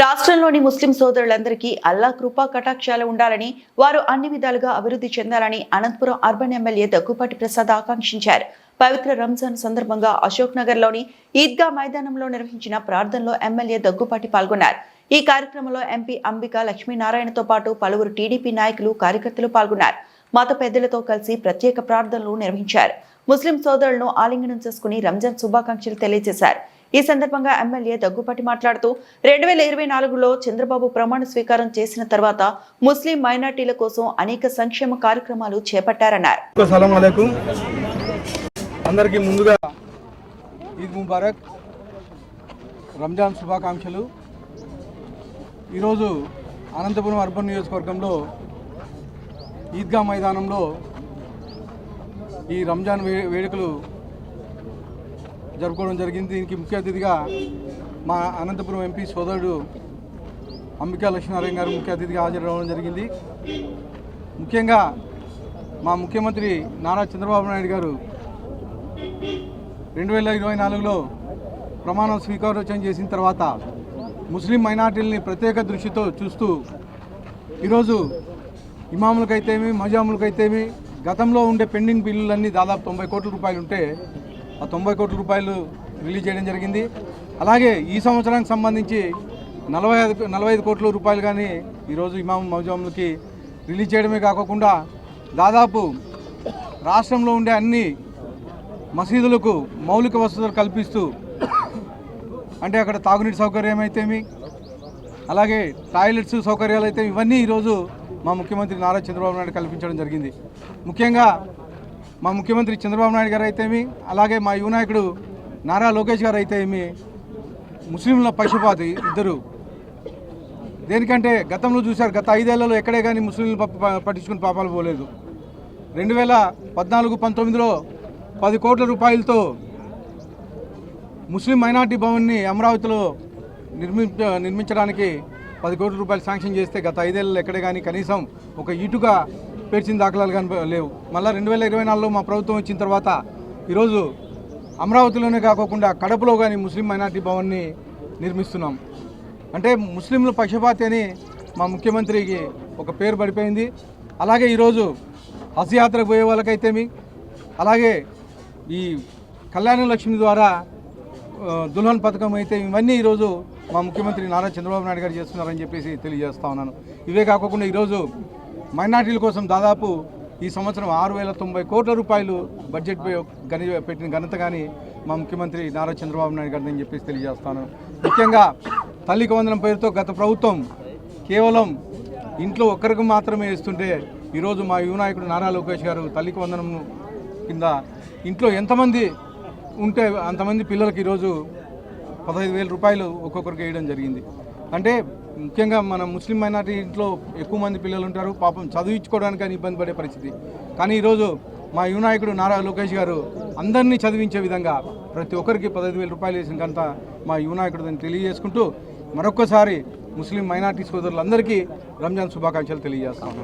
రాష్ట్రంలోని ముస్లిం సోదరులందరికీ అల్లా కృపా కటాక్షాలు ఉండాలని, వారు అన్ని విధాలుగా అభివృద్ధి చెందాలని అనంతపురం అర్బన్ ఎమ్మెల్యే దగ్గుపాటి ప్రసాద్ ఆకాంక్షించారు. పవిత్ర రంజాన్ సందర్భంగా అశోక్ నగర్ లోని ఈద్గా మైదానంలో నిర్వహించిన ప్రార్థనలో ఎమ్మెల్యే దగ్గుపాటి పాల్గొన్నారు. ఈ కార్యక్రమంలో ఎంపీ అంబికా లక్ష్మీనారాయణతో పాటు పలువురు టీడీపీ నాయకులు, కార్యకర్తలు పాల్గొన్నారు. మత పెద్దలతో కలిసి ప్రత్యేక ప్రార్థనలు నిర్వహించారు. ముస్లిం సోదరులను ఆలింగనం చేసుకుని రంజాన్ శుభాకాంక్షలు తెలియజేశారు. ఈ సందర్భంగా ఎమ్మెల్యే దగ్గుపాటి మాట్లాడుతూ 2024లో చంద్రబాబు ప్రమాణ స్వీకారం చేసిన తర్వాత ముస్లిం మైనార్టీల కోసం అనేక సంక్షేమ కార్యక్రమాలు చేపట్టారన్నారు. అందరికీ ముందుగా ఈద్ ముబారక్, రంజాన్ శుభాకాంక్షలు. ఈరోజు అనంతపురం అర్బన్ నియోజకవర్గంలో ఈద్గా మైదానంలో ఈ రంజాన్ వేడుకలు జరుపుకోవడం జరిగింది. దీనికి ముఖ్య అతిథిగా మా అనంతపురం ఎంపీ సోదరుడు అంబికా లక్ష్మీనారాయణ గారు ముఖ్య అతిథిగా హాజరవడం జరిగింది. ముఖ్యంగా మా ముఖ్యమంత్రి నారా చంద్రబాబు నాయుడు గారు 2024లో ప్రమాణ స్వీకారోత్సవం చేసిన తర్వాత ముస్లిం మైనార్టీలని ప్రత్యేక దృష్టితో చూస్తూ ఈరోజు ఇమాములకైతేమి, మజాములకైతేమి గతంలో ఉండే పెండింగ్ బిల్లులన్నీ దాదాపు 90 కోట్ల రూపాయలు ఉంటే ఆ 90 కోట్ల రూపాయలు రిలీజ్ చేయడం జరిగింది. అలాగే ఈ సంవత్సరానికి సంబంధించి 45 కోట్ల రూపాయలు కానీ ఈరోజు ఇమాం మౌజాములకి రిలీజ్ చేయడమే కాకుండా దాదాపు రాష్ట్రంలో ఉండే అన్ని మసీదులకు మౌలిక వసతులు కల్పిస్తూ, అంటే అక్కడ తాగునీటి సౌకర్యం అయితేమి, అలాగే టాయిలెట్స్ సౌకర్యాలు అయితే ఇవన్నీ ఈరోజు మా ముఖ్యమంత్రి నారా చంద్రబాబు నాయుడు కల్పించడం జరిగింది. ముఖ్యంగా మా ముఖ్యమంత్రి చంద్రబాబు నాయుడు గారు అయితేమి, అలాగే మా యువ నాయకుడు నారా లోకేష్ గారు అయితేమి ముస్లింల పక్షపాతి ఇద్దరు. దేనికంటే గతంలో చూశారు, గత 5 ఏళ్లలో ఎక్కడే కానీ ముస్లింలు పట్టించుకుని పాపాలు పోలేదు. 2014-19లో 10 కోట్ల రూపాయలతో ముస్లిం మైనార్టీ భవన్ని అమరావతిలో నిర్మించడానికి 10 కోట్ల రూపాయలు శాంక్షన్ చేస్తే గత 5 ఏళ్లలో ఎక్కడే కానీ కనీసం ఒక ఇటుగా పేర్చిన దాఖలాలు కానీ లేవు. మళ్ళీ 2024లో మా ప్రభుత్వం వచ్చిన తర్వాత ఈరోజు అమరావతిలోనే కాకుండా కడపలో కానీ ముస్లిం మైనార్టీ భవన్ని నిర్మిస్తున్నాం. అంటే ముస్లింల పక్షపాతి అని మా ముఖ్యమంత్రికి ఒక పేరు పడిపోయింది. అలాగే ఈరోజు హజ్ యాత్రకు పోయే వాళ్ళకైతేమి, అలాగే ఈ కళ్యాణ లక్ష్మి ద్వారా దుల్హన్ పథకం అయితే ఇవన్నీ ఈరోజు మా ముఖ్యమంత్రి నారా చంద్రబాబు నాయుడు గారు చేస్తున్నారని చెప్పేసి తెలియజేస్తా ఉన్నాను. ఇవే కాకుండా ఈరోజు మైనార్టీల కోసం దాదాపు ఈ సంవత్సరం 6,090 కోట్ల రూపాయలు బడ్జెట్ పెట్టిన ఘనత కానీ మా ముఖ్యమంత్రి నారా చంద్రబాబు నాయుడు గారిని చెప్పేసి తెలియజేస్తాను. ముఖ్యంగా తల్లికి వందనం పేరుతో గత ప్రభుత్వం కేవలం ఇంట్లో ఒక్కరికి మాత్రమే ఇస్తుంటే ఈరోజు మా యువ నాయకుడు నారా లోకేష్ గారు తల్లికి వందనం కింద ఇంట్లో ఎంతమంది ఉంటే అంతమంది పిల్లలకి ఈరోజు 15,000 రూపాయలు ఒక్కొక్కరికి వేయడం జరిగింది. అంటే ముఖ్యంగా మన ముస్లిం మైనార్టీ ఇంట్లో ఎక్కువ మంది పిల్లలు ఉంటారు, పాపం చదివించుకోవడానికి ఇబ్బంది పడే పరిస్థితి. కానీ ఈరోజు మా యువ నాయకుడు నారా లోకేష్ గారు అందరినీ చదివించే విధంగా ప్రతి ఒక్కరికి 15,000 రూపాయలు వేసిన కనుక మా యువ నాయకుడు దాన్ని తెలియజేసుకుంటూ మరొక్కసారి ముస్లిం మైనార్టీ సోదరులందరికీ రంజాన్ శుభాకాంక్షలు తెలియజేస్తాను.